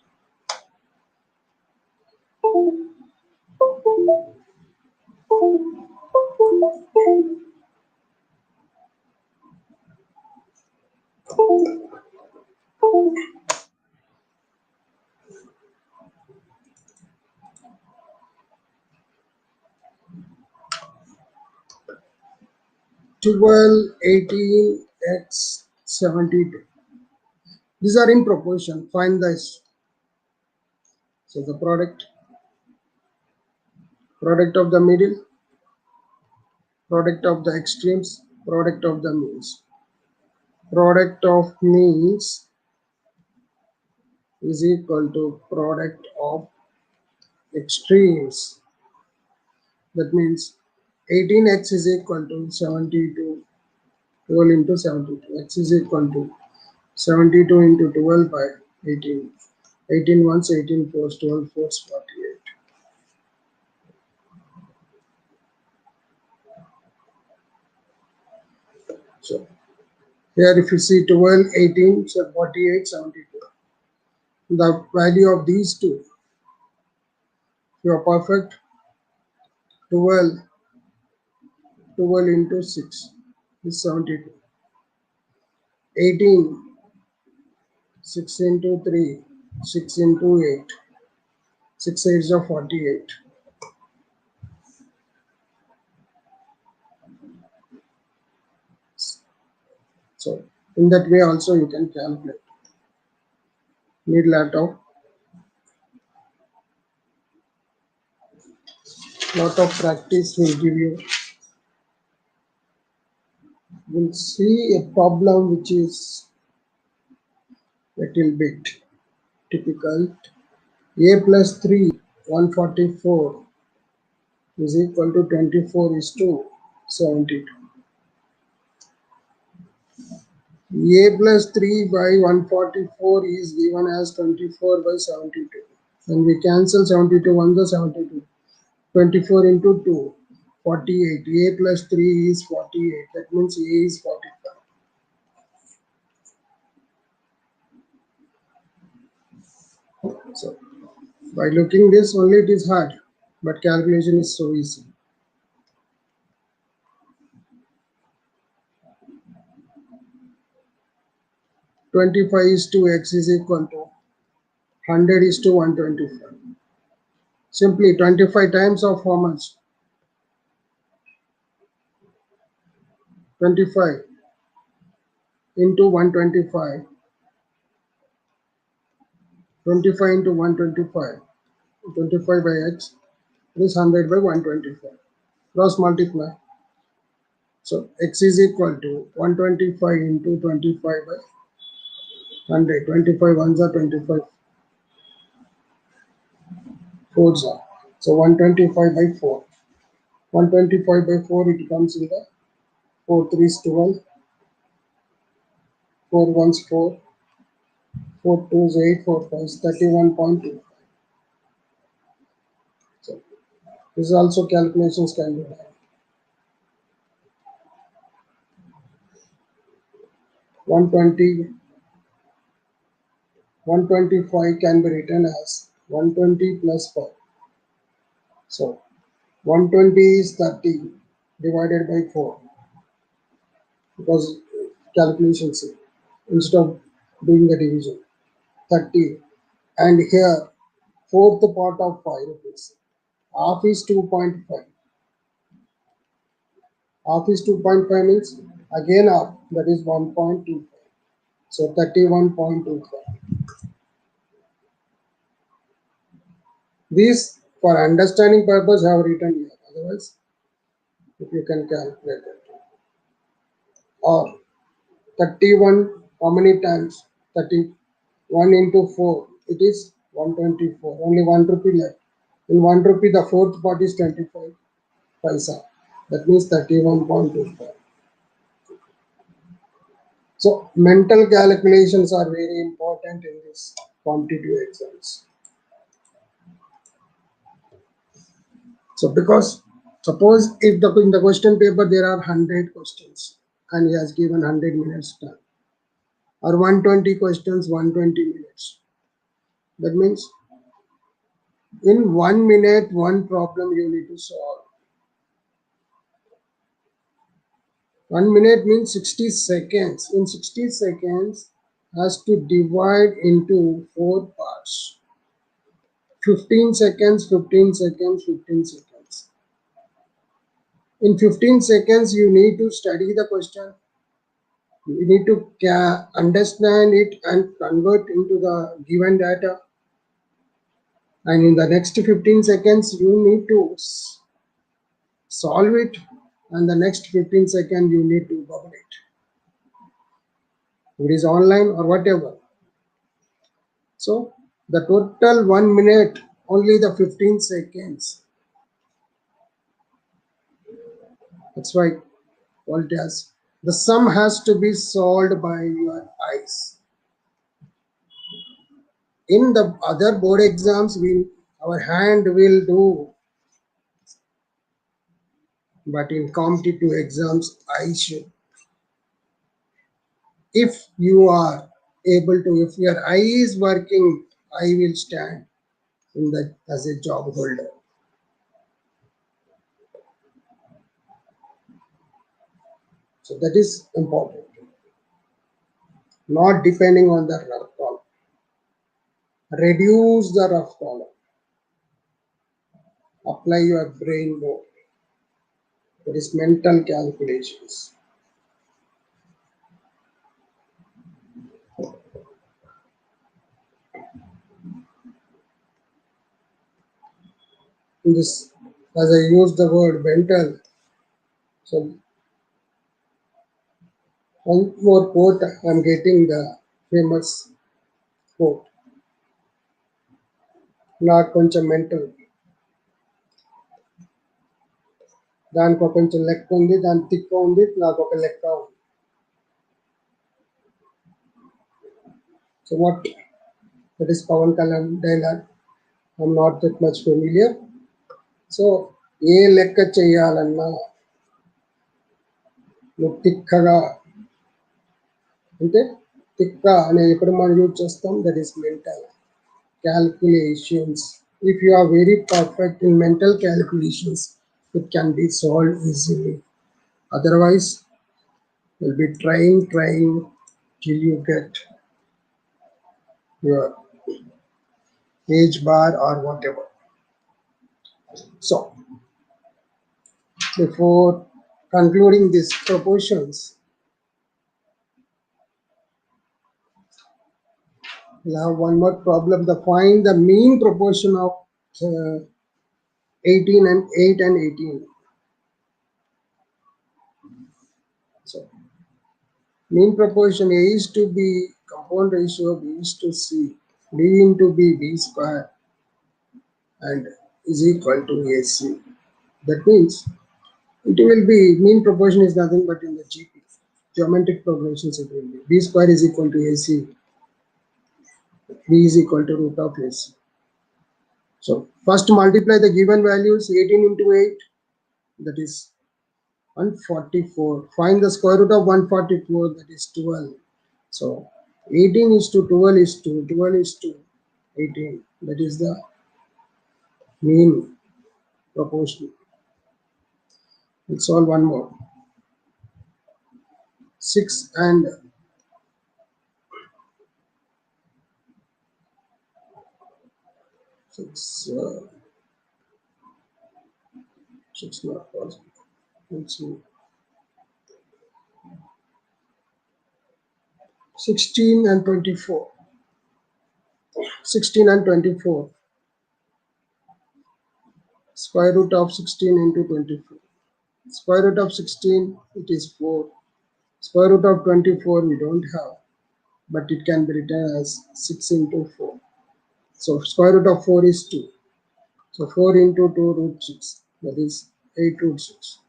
Twelve, 18, x 72. These are in proportion. Find this. So the product of the middle, product of the extremes, product of the means. Product of means is equal to product of extremes. That means 18x is equal to 72, 12 into 72. X is equal to 72 into 12 by 18. 18 once, 18 fours, 12 fours, 48. So here if you see 12, 18, so 48, 72. The value of these two, if you are perfect, 12, 12 into 6 is 72. 18, 6 into 3, 6 into 8, 6 8s are 48. So in that way also you can calculate. Need lot of practice will give you. We'll see a problem which is little bit typical. A plus 3, 144 is equal to 24 is to 72. A plus 3 by 144 is given as 24 by 72. And we cancel 72 on the 72. 24 into 2, 48. A plus 3 is 48. That means A is 45. So by looking this only it is hard, but calculation is so easy. 25 is to x is equal to 100 is to 125. Simply 25 times of how much? 25 into 125. 25 into 125. 25 by x is 100 by 125. Cross multiply. So x is equal to 125 into 25 by 100. 25 ones are 25 fours are. So 125 by 4. 125 by 4, it comes in the 4 3s 12, 4 1s 4, 4 2s 8, 4 5s 31.2. So this is also calculations can be done. 120, 125 can be written as 120 plus 4. So 120 is 30 divided by 4 because calculations instead of doing the division 30, and here fourth part of 5 rupees. Half is 2.5. Half is 2.5 means again half, that is 1.25. So 31.25. These for understanding purpose I have written here. Otherwise, if you can calculate it. Or 31, how many times? 31 into 4, it is 124. Only 1 rupee left. In 1 rupee, the fourth part is 25 paisa. That means 31.25. So mental calculations are very important in this competitive exams. So because suppose if in the question paper there are 100 questions and he has given 100 minutes time, or 120 questions, 120 minutes. That means in 1 minute, one problem you need to solve. 1 minute means 60 seconds. In 60 seconds, has to divide into 4 parts. 15 seconds, 15 seconds, 15 seconds. In 15 seconds, you need to study the question. You need to understand it and convert into the given data. And in the next 15 seconds, you need to solve it. And the next 15 seconds, you need to bubble it. If it is online or whatever. So the total 1 minute, only the 15 seconds. That's why called as the sum has to be solved by your eyes. In the other board exams, our hand will do, but in competitive exams, I should. If you are able to, if your eye is working, I will stand in the as a job holder. So that is important. Not depending on the rough column. Reduce the rough column. Apply your brain more. That is mental calculations. In this, as I use the word mental, so one more quote, I am getting the famous quote. Not కొంచెం mental. దానికి కొంచెం లెక్క ఉంది, దాని తిక్క ఉంది, నాకు ఒక లెక్క ఉంది. So what? That is Pawan Kalyan dialogue. I'm not that much familiar. So ఏ లెక్క చేయాలన్నా నువ్వు తిక్కగా అంటే తిక్క అనే ఎప్పుడు మనం యూజ్ చేస్తాం, that is mental calculations. If you are very perfect in mental calculations, it can be solved easily. Otherwise, you'll be trying till you get your age bar or whatever. So before concluding these proportions, we'll have one more problem. To find the mean proportion of 18 and 8 and 18. So mean proportion A is to B, compound ratio B is to C, B into B, B square, and is equal to AC. That means it will be, mean proportion is nothing but in the GP, geometric progressions it will be. B square is equal to AC, B is equal to root of AC. So first multiply the given values, 18 into 8, that is 144. Find the square root of 144, that is 12. So 18 is to 12 is to 12 is to 18. That is the mean proportion. Let's solve one more. 6 and 6. 6 not possible. Let's see. 16 and 24. 16 and 24. Square root of 16 into 24. Square root of 16, it is 4. Square root of 24 we don't have, but it can be written as 6 into 4. So square root of 4 is 2. So 4 into 2 root 6, that is 8 root 6.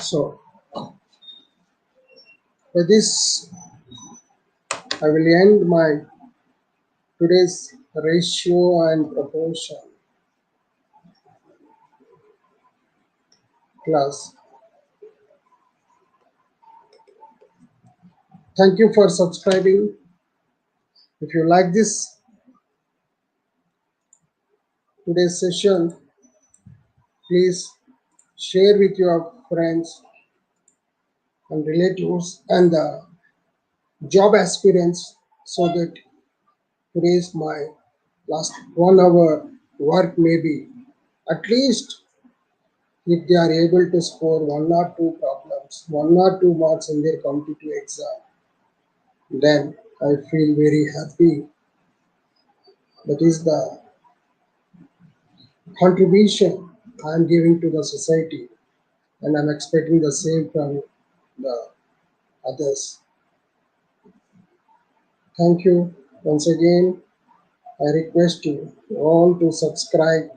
So for this, I will end my today's ratio and proportion class. Thank you for subscribing. If you like this today's session, please share with your friends and relatives and the job aspirants, so that today's my last 1 hour work may be at least, if they are able to score 1 or 2 problems, 1 or 2 marks in their competitive exam, then I feel very happy. That is the contribution I am giving to the society, and I am expecting the same from the others. Thank you once again. I request you all to subscribe.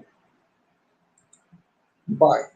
Bye.